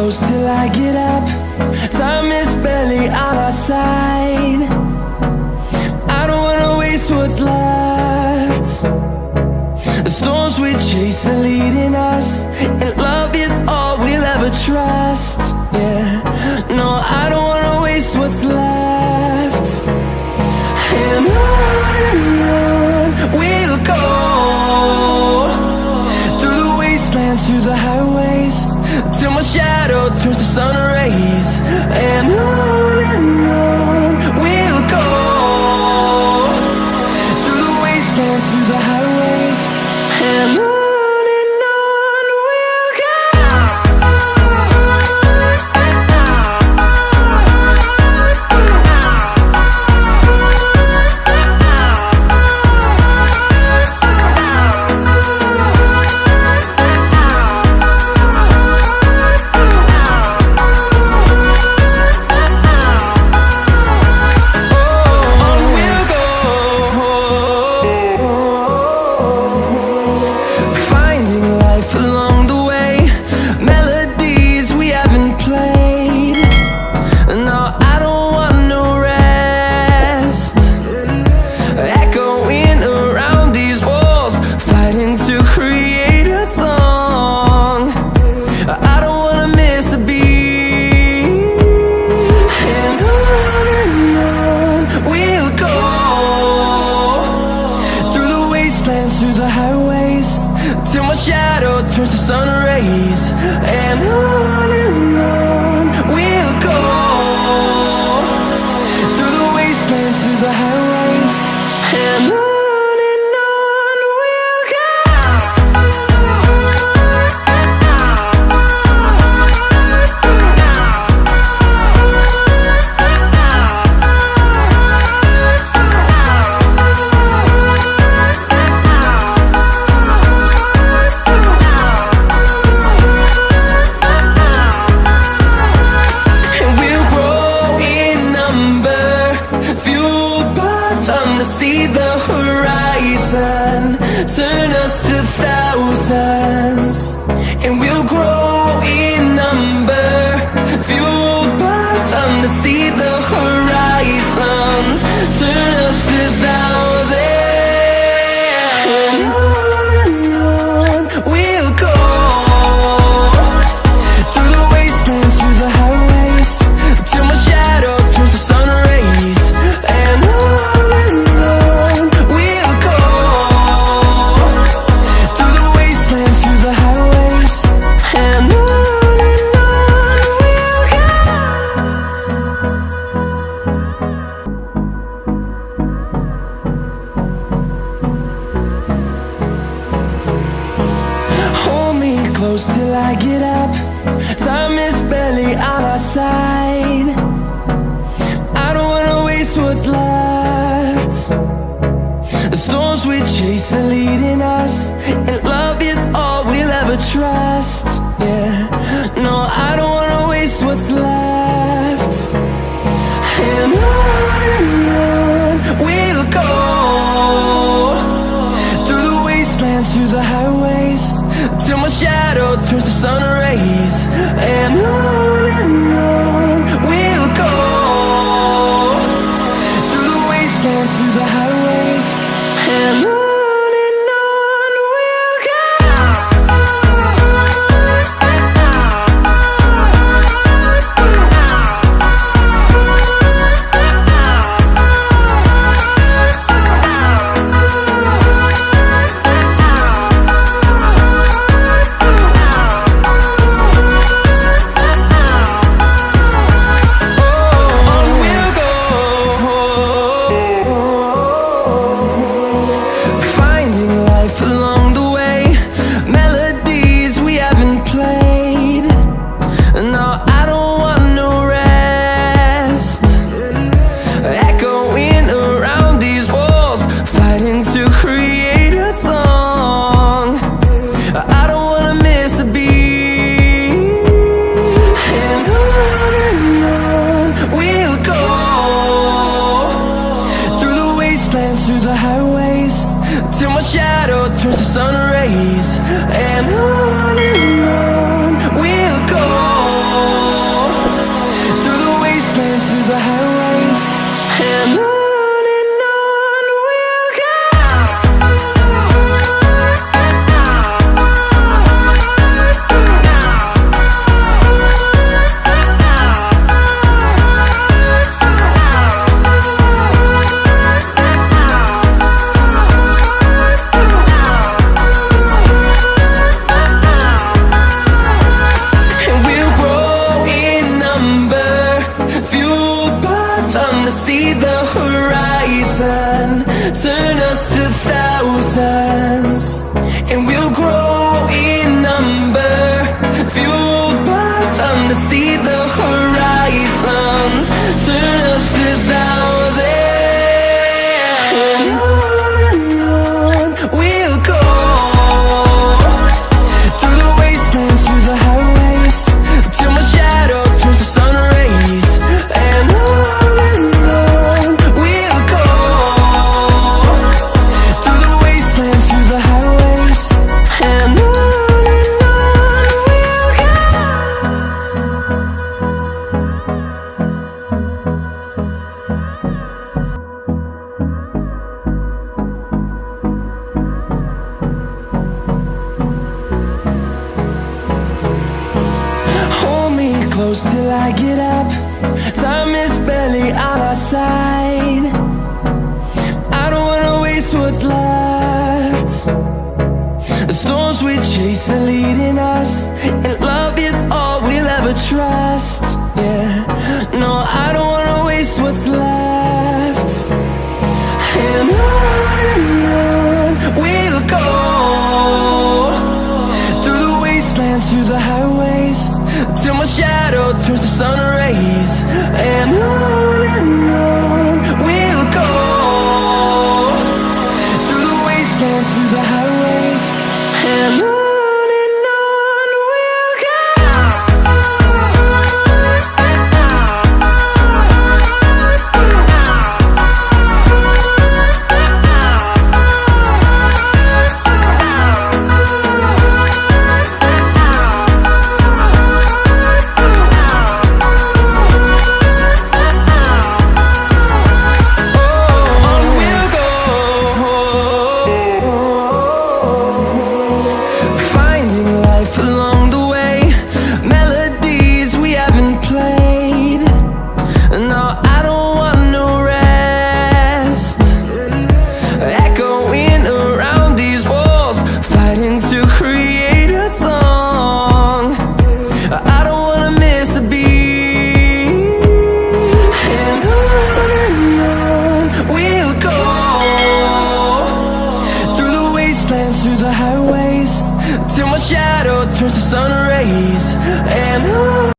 close till I get up. Time is barely on our side. I don't wanna waste what's left. The storms we chase are leading us, and love is all we'll ever trust. Yeah, no, I don't wanna waste what's left. And on we'll go, through the wastelands, through the highways, till my shadow turns to sun rays. And on we'll go, through the wastelands, through the highways, and on. Through the highways, till my shadow turns to sun rays. And on we'll go, through the wastelands, through the highways, and on. See the horizon turn us to thousands, and we'll grow in number, fueled by them. To see the horizon turn us to thousands, and on we'll go, through the wastelands, through the highways, till my shadow turns to sun rays. And on close till I get up. Time is barely on our side. I don't wanna waste what's left. The storms we chase are leading us, and love is all we'll ever trust. Yeah, no, I don't wanna waste what's left. And on we'll go, through the wastelands, through the highways, till my shadow turns to sun rays. And on we'll go, through the wastelands, through the highways, and on. turns to sun rays, and on we'll go. close till I get up. Time is barely on our side. I don't wanna waste what's left. The storms we chase are leading us, and love is all we'll ever trust. Yeah, no, I don't wanna waste what's left. And on we'll go, through the wastelands, through the highways, till my shadow turns to sun rays. And on we'll go, through the wastelands, through the highways, and on we'll go. Through the highways, till my shadow turns to sun rays. And